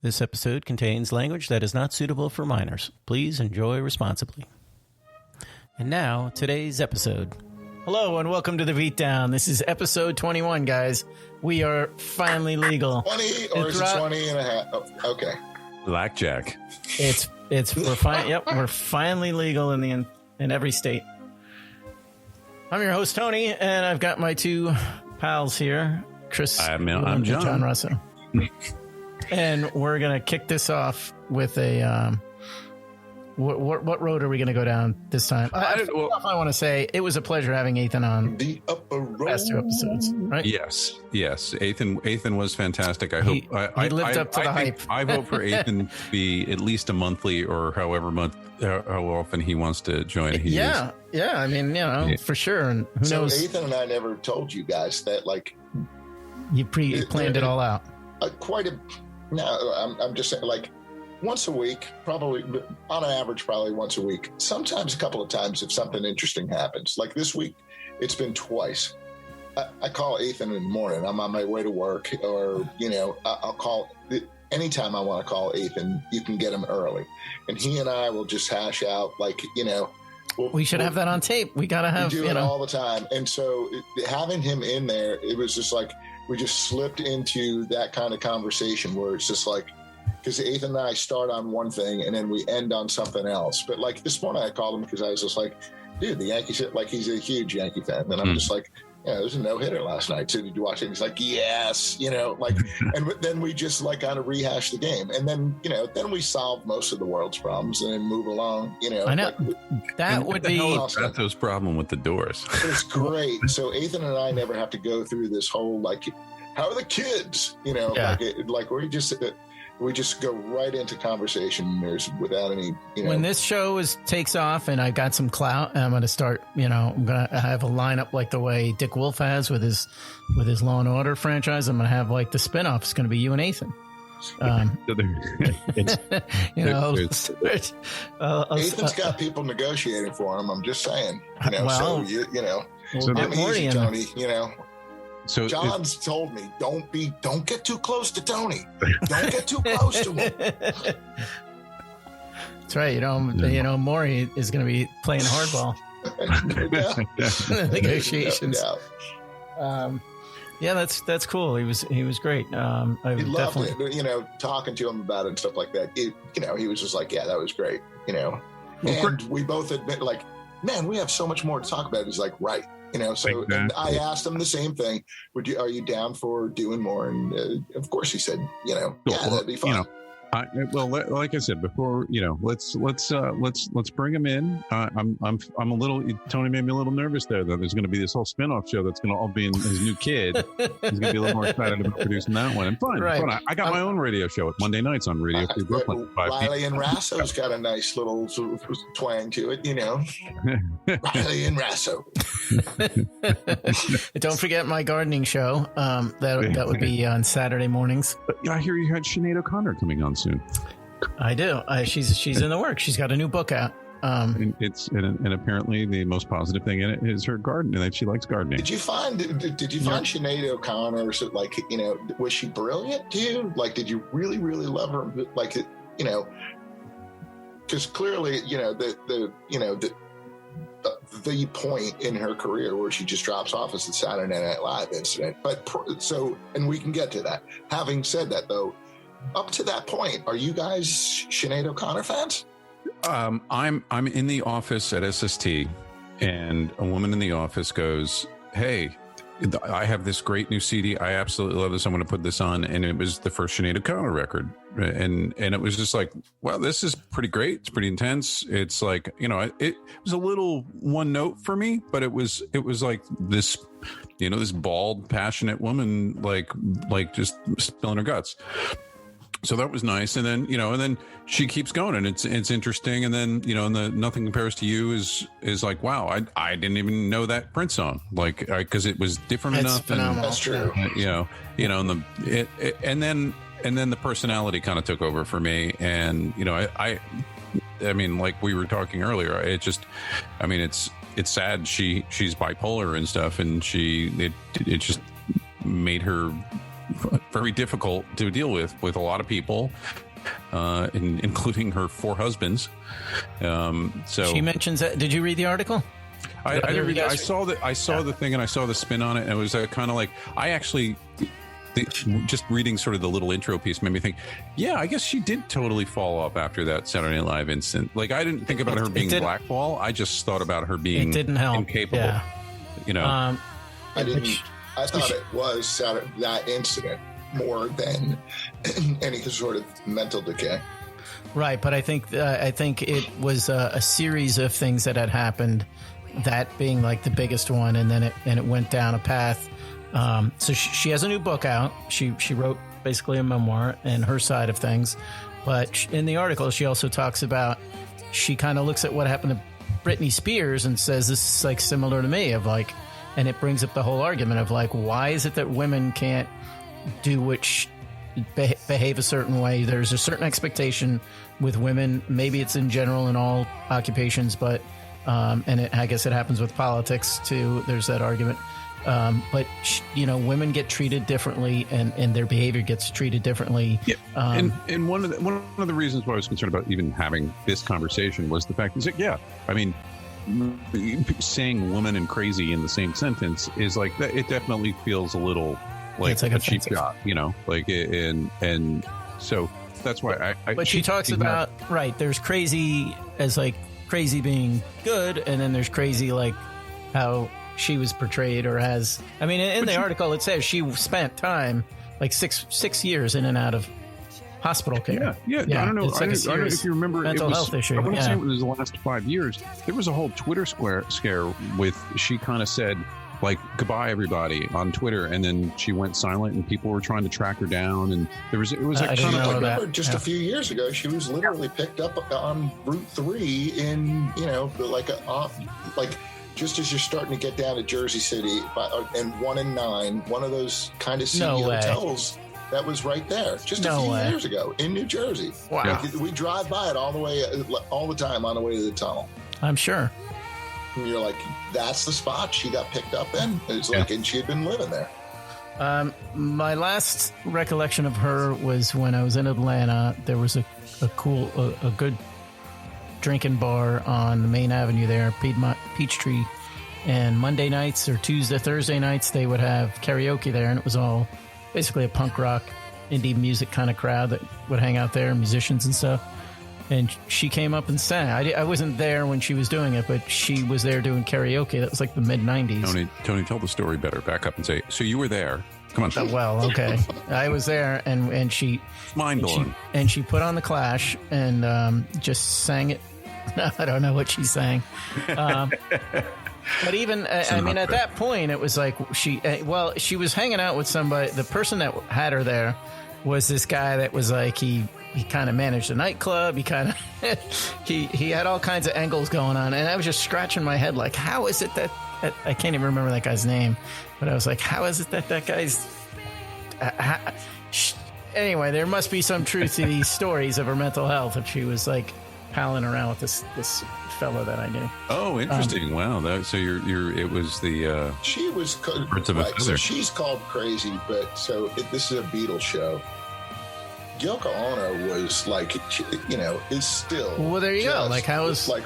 This episode contains language that is not suitable for minors. Please enjoy responsibly. And now, today's episode. Hello and welcome to the Beatdown. This is episode 21, guys. We are finally legal. 20 or is it 20 and a half? Oh, okay. Blackjack. We're finally legal in every state. I'm your host, Tony, and I've got my two pals here, Chris. I'm John Russo. And we're going to kick this off with a, what road are we going to go down this time? I want to say it was a pleasure having Ethan on the upper road. Past two episodes, right? Yes. Ethan was fantastic. I hope he lived up to the hype. I vote for Ethan to be at least a monthly or how often he wants to join. Yeah. I mean, for sure. And who knows? Ethan and I never told you guys that, like, you planned it all out. I'm just saying, like, once a week, probably on an average, probably once a week, sometimes a couple of times if something interesting happens. Like this week, it's been twice. I call Ethan in the morning. I'm on my way to work, or, I'll call anytime I want to call Ethan. You can get him early. And he and I will just hash out, like, we should have that on tape. We got to have, it all the time. And so having him in there, it was just like, we just slipped into that kind of conversation where it's just like, because Ethan and I start on one thing and then we end on something else. But like this morning I called him because I was just like, dude, the Yankees, like, he's a huge Yankee fan. And I'm just like, there's a no-hitter last night. So did you watch it? He's like, yes, and then we just like kind of rehash the game. And then, then we solve most of the world's problems and then move along, I know. That would be Beth's problem with the doors. It's great. So Ethan and I never have to go through this whole, like, how are the kids? We just go right into conversation. There's without any, When this show takes off and I got some clout, I'm going to start, I'm going to have a lineup like the way Dick Wolf has with his Law and Order franchise. I'm going to have like the spinoff. It's going to be you and Ethan. Ethan's got people negotiating for him. I'm just saying, Tony, So John's told me, don't get too close to Tony. Don't get too close to him. That's right. Maury is going to be playing hardball. Negotiations. That's cool. He was great. He loved it. Talking to him about it and stuff like that. He was just like, yeah, that was great. And we both admit, like, man, we have so much more to talk about. He's like, right. So and I asked him the same thing. Are you down for doing more? And of course he said, that'd be fun. Like I said before, let's bring him in. I'm a little. Tony made me a little nervous there that there's going to be this whole spinoff show that's going to all be in his new kid. He's going to be a little more excited about producing that one. And fun. I got my own radio show Monday nights on Radio Free Brooklyn. Riley and Rasso's got a nice little sort of twang to it, Riley and Rasso. Don't forget my gardening show. That would be on Saturday mornings. I hear you had Sinead O'Connor coming on soon. I do. She's in the works. She's got a new book out. And apparently the most positive thing in it is her gardening. That she likes gardening. Did you find Sinead O'Connor? So, like, was she brilliant to you? Like, did you really, really love her? Like, because clearly, the point in her career where she just drops off is the Saturday Night Live incident. But and we can get to that. Having said that, though, up to that point, are you guys Sinead O'Connor fans? I'm in the office at SST, and a woman in the office goes, "Hey, I have this great new CD. I absolutely love this. I'm going to put this on." And it was the first Sinead O'Connor record, and it was just like, "Wow, this is pretty great. It's pretty intense." It's like, it was a little one note for me, but it was like this, this bald, passionate woman, like just spilling her guts. So that was nice. And then, and then she keeps going and it's interesting. And then, and the Nothing Compares to You is like, wow, I didn't even know that Prince song, like, cause it was different enough. Phenomenal. That's true. And then the personality kind of took over for me. And, I mean, like we were talking earlier, it's sad. She's bipolar and stuff. And it just made her very difficult to deal with a lot of people, including her 4 husbands. So she mentions that. Did you read the article? I didn't read it. I saw the thing, and I saw the spin on it, and it was kind of like, I actually just reading sort of the little intro piece made me think, yeah, I guess she did totally fall off after that Saturday Night Live incident. Like, I didn't think about her being blackball. I just thought about her being incapable. Yeah. You know, I didn't. I thought it was that incident more than any sort of mental decay. Right, but I think it was a series of things that had happened, that being like the biggest one, and then it went down a path. So she has a new book out. She wrote basically a memoir and her side of things, but in the article she also talks about, she kind of looks at what happened to Britney Spears and says, this is like similar to me, of like, and it brings up the whole argument of like, why is it that women can't do behave a certain way? There's a certain expectation with women. Maybe it's in general in all occupations, but I guess it happens with politics too. There's that argument. But women get treated differently, and their behavior gets treated differently. Yeah. And one of the reasons why I was concerned about even having this conversation was the fact that, I mean, saying woman and crazy in the same sentence is like that. It definitely feels a little like a cheap shot, and so that's why I but she talks about, right, there's crazy as like crazy being good, and then there's crazy like how she was portrayed or has. I mean, in the article it says she spent time like six years in and out of hospital care. Yeah. I don't know. Like I don't know if you remember. Mental health issue. I want to say it was the last 5 years. There was a whole Twitter scare with, she kind of said like, goodbye everybody on Twitter, and then she went silent, and people were trying to track her down, and it was like kind of like, remember just a few years ago she was literally picked up on Route 3 in just as you're starting to get down to Jersey City, and 1 and 9, one of those kind of seedy hotels that was right there just a few years ago in New Jersey. Wow. Like, we drive by it all the time on the way to the tunnel. I'm sure. And you're like, that's the spot she got picked up in. It's like, and she had been living there. My last recollection of her was when I was in Atlanta. There was a good drinking bar on the main avenue there, Peachtree, and Monday nights or Thursday nights they would have karaoke there, and it was all basically a punk rock indie music kind of crowd that would hang out there, musicians and stuff. And she came up and sang. I wasn't there when she was doing it, but she was there doing karaoke. That was like the mid-90s. Tony, tell the story better. Back up and say, so you were there. Come on. Well, okay. I was there, and she... Mind-blowing. And she put on The Clash and just sang it. I don't know what she sang. But even, I mean, at that point, it was like she was hanging out with somebody. The person that had her there was this guy that was like, he kind of managed a nightclub. He kind of, he had all kinds of angles going on. And I was just scratching my head like, how is it that I can't even remember that guy's name, but I was like, how is it that guy's, anyway, there must be some truth to these stories of her mental health if she was like palling around with this fellow that I knew. Oh, interesting. Wow. So it was the, she was, right, so she's called crazy, but this is a Beatles show. Yoko Ono was like, is still. Well, there you go. Like, how is like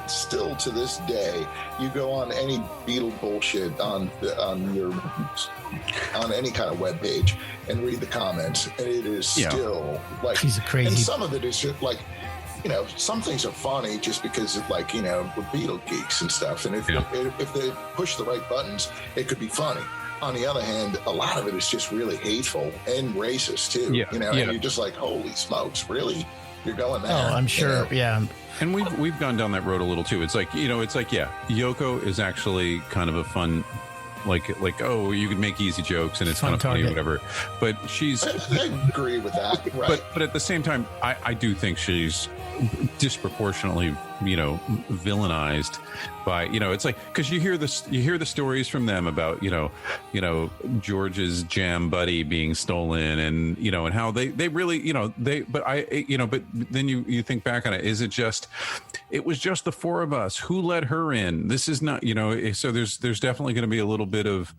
still to this day? You go on any Beatle bullshit on any kind of web page and read the comments, and it is still like, she's a crazy. And some of it is just like, some things are funny just because of like, we're Beatle geeks and stuff, and if they push the right buttons, it could be funny. On the other hand, a lot of it is just really hateful and racist too. And you're just like, holy smokes, really? You're going there? Oh, I'm sure. Yeah. And we've gone down that road a little too. It's like, Yoko is actually kind of a fun, like, oh, you can make easy jokes and it's kind of funny or whatever. But she's. I agree with that. Right. But at the same time, I do think she's disproportionately, villainized by, it's like, because you hear the stories from them about, George's jam buddy being stolen, and and how they really, but then you think back on it, it was just the four of us who let her in. This is not, so there's definitely going to be a little bit of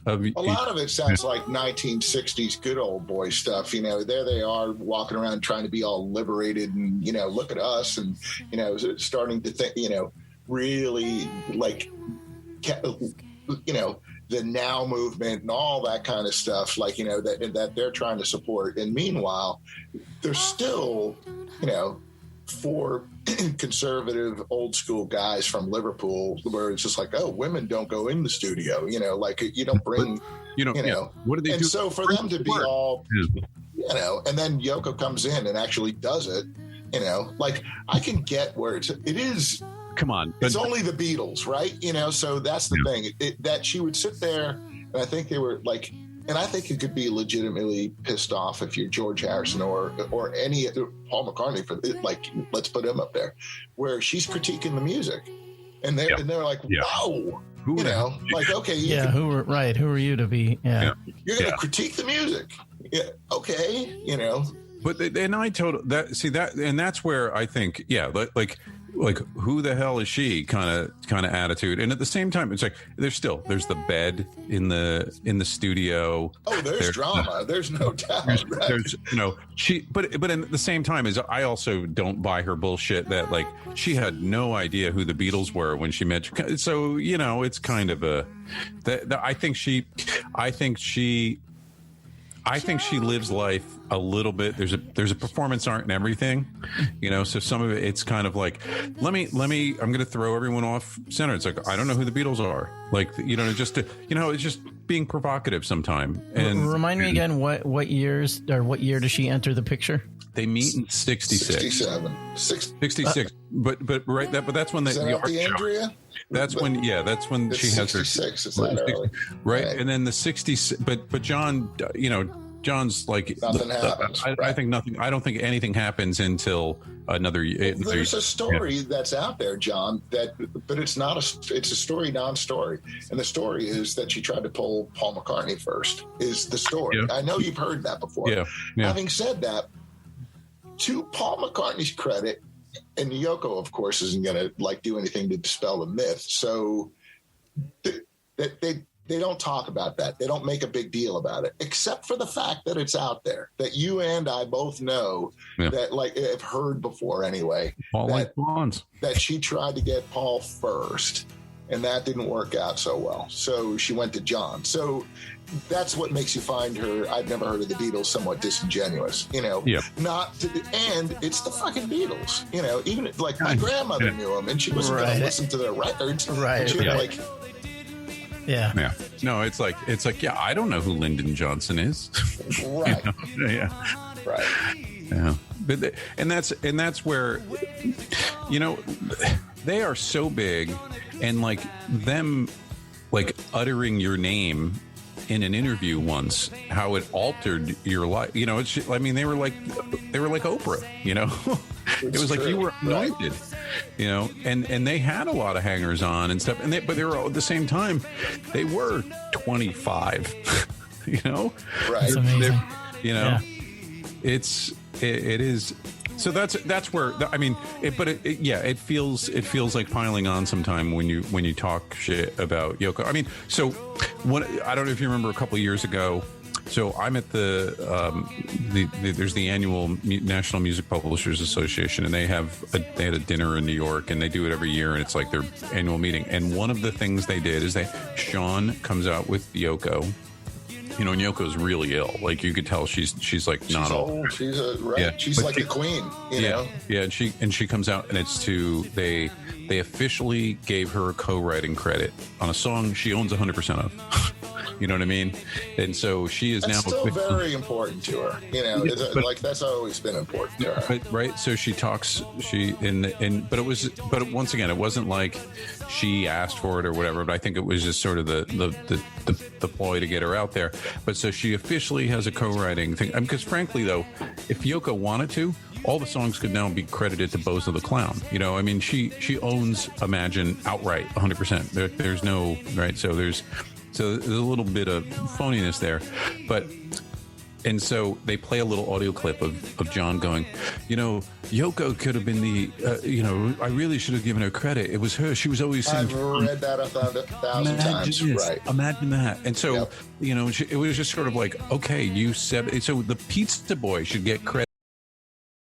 A lot of it sounds like 1960s good old boy stuff. You know, there they are walking around trying to be all liberated and, you know, look at us and, you know, starting to think, you know, really like, you know, the now movement and all that kind of stuff, like, you know, that they're trying to support. And meanwhile, there's still, you know, 4 conservative old school guys from Liverpool where it's just like, oh, women don't go in the studio, you know, like you don't bring, you know, yeah. What do they do? And so for them to be all, you know, and then Yoko comes in and actually does it, you know, like I can get where it is. Come on. It's only the Beatles, right? You know, so that's the thing that she would sit there and I think they were like, and I think you could be legitimately pissed off if you're George Harrison or any Paul McCartney for like, let's put him up there, where she's critiquing the music, and they're like, whoa, you know, like okay, who are you to be? Yeah, you're gonna critique the music, okay, you know. But and I told that and that's where I think like who the hell is she kind of attitude. And at the same time it's like there's the bed in the studio. Oh, there's drama, there's no doubt. There's you know, but at the same time is I also don't buy her bullshit that like she had no idea who the Beatles were when she met, so you know it's kind of I think she lives life a little bit. There's a performance art and everything, you know. So some of it's kind of like, let me. I'm going to throw everyone off center. It's like I don't know who the Beatles are. Like you know, just to, you know, it's just being provocative sometime. And remind me again what year does she enter the picture? They meet in 66, 66. But right but that's when is that the Andrea. That's when she has her 66. It's that early, right? And then the 60s. But John, you know, John's like nothing happens. I think nothing. I don't think anything happens until another. There's a story that's out there, John. But it's not it's a story, non-story. And the story is that she tried to pull Paul McCartney first. Is the story? Yeah. I know you've heard that before. Yeah. Having said that, to Paul McCartney's credit, and Yoko, of course, isn't going to like do anything to dispel the myth. So they don't talk about that. They don't make a big deal about it, except for the fact that it's out there, that you and I both know that, like, have heard before anyway. Paul like Bonds. That she tried to get Paul first, and that didn't work out so well. So she went to John. So that's what makes you find her, I've never heard of the Beatles, somewhat disingenuous, you know. And it's the fucking Beatles, you know. Even like my grandmother knew them, and she wasn't going to listen to their records, right? She was like, no, it's like I don't know who Lyndon Johnson is, right? You know? Right. Yeah, but and that's where, you know, they are so big, and like them, like uttering your name in an interview once, how it altered your life. You know, it's, I mean, they were like Oprah, you know. It was like you were anointed, you know, and they had a lot of hangers on and stuff, but they were all, at the same time, they were 25, you know, right? That's amazing. You know, it is. So that's where, I mean, it feels like piling on sometime when you talk shit about Yoko. I mean, so I don't know if you remember a couple of years ago. So I'm at there's the annual National Music Publishers Association, and they had a dinner in New York, and they do it every year, and it's like their annual meeting. And one of the things they did is Sean comes out with Yoko. You know, and Yoko's really ill. Like you could tell she's like not old. She's she's like the queen. You know? Yeah. And she comes out, and it's they officially gave her a co-writing credit on a song she owns 100% of. You know what I mean? And so she is that's now still very important to her. You know, like that's always been important to her. But, right? So she talks. But once again, it wasn't like she asked for it or whatever. But I think it was just sort of the ploy to get her out there. But so she officially has a co-writing thing. Because frankly, though, if Yoko wanted to, all the songs could now be credited to Bozo the Clown. You know, I mean, she owns Imagine outright, 100%. There's no right. So there's a little bit of phoniness there, but And so they play a little audio clip of John going, Yoko could have been the, I really should have given her credit. It was her. She was always saying, I've read that 1,000 times. Right. Imagine that. And so, it was just sort of like, okay, you said, so the pizza boy should get credit.